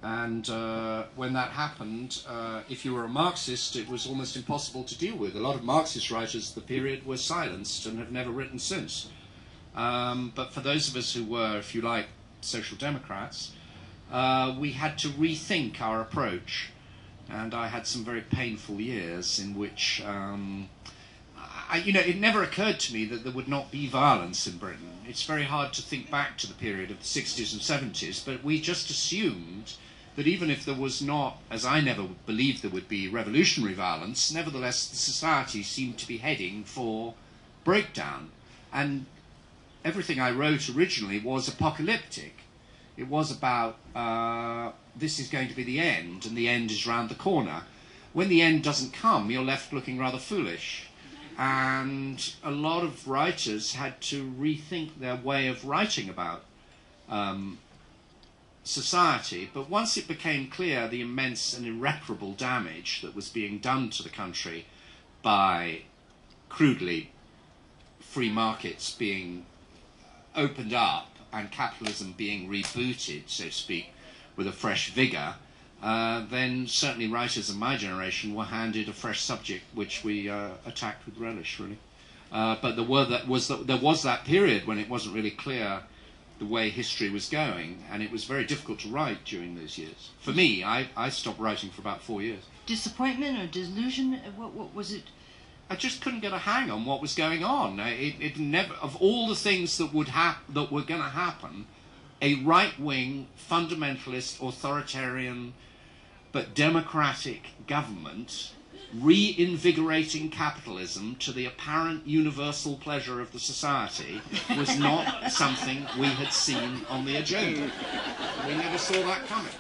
And when that happened, if you were a Marxist, it was almost impossible to deal with. A lot of Marxist writers of the period were silenced and have never written since. But for those of us who were, if you like, social democrats, we had to rethink our approach. And I had some very painful years in which, it never occurred to me that there would not be violence in Britain. It's very hard to think back to the period of the 60s and 70s, but we just assumed that even if there was not, as I never believed there would be, revolutionary violence, nevertheless the society seemed to be heading for breakdown. And everything I wrote originally was apocalyptic. It was about, this is going to be the end, and the end is round the corner. When the end doesn't come, you're left looking rather foolish. And a lot of writers had to rethink their way of writing about society. But once it became clear the immense and irreparable damage that was being done to the country by, crudely, free markets being opened up and capitalism being rebooted, so to speak, with a fresh vigour, then certainly writers of my generation were handed a fresh subject which we attacked with relish, really. But there was that period when it wasn't really clear the way history was going, and it was very difficult to write during those years. For me, I stopped writing for about 4 years. Disappointment or delusion? What was it? I just couldn't get a hang on what was going on. It never, of all the things that were going to happen, a right-wing, fundamentalist, authoritarian, but democratic government reinvigorating capitalism to the apparent universal pleasure of the society was not something we had seen on the agenda. We never saw that coming.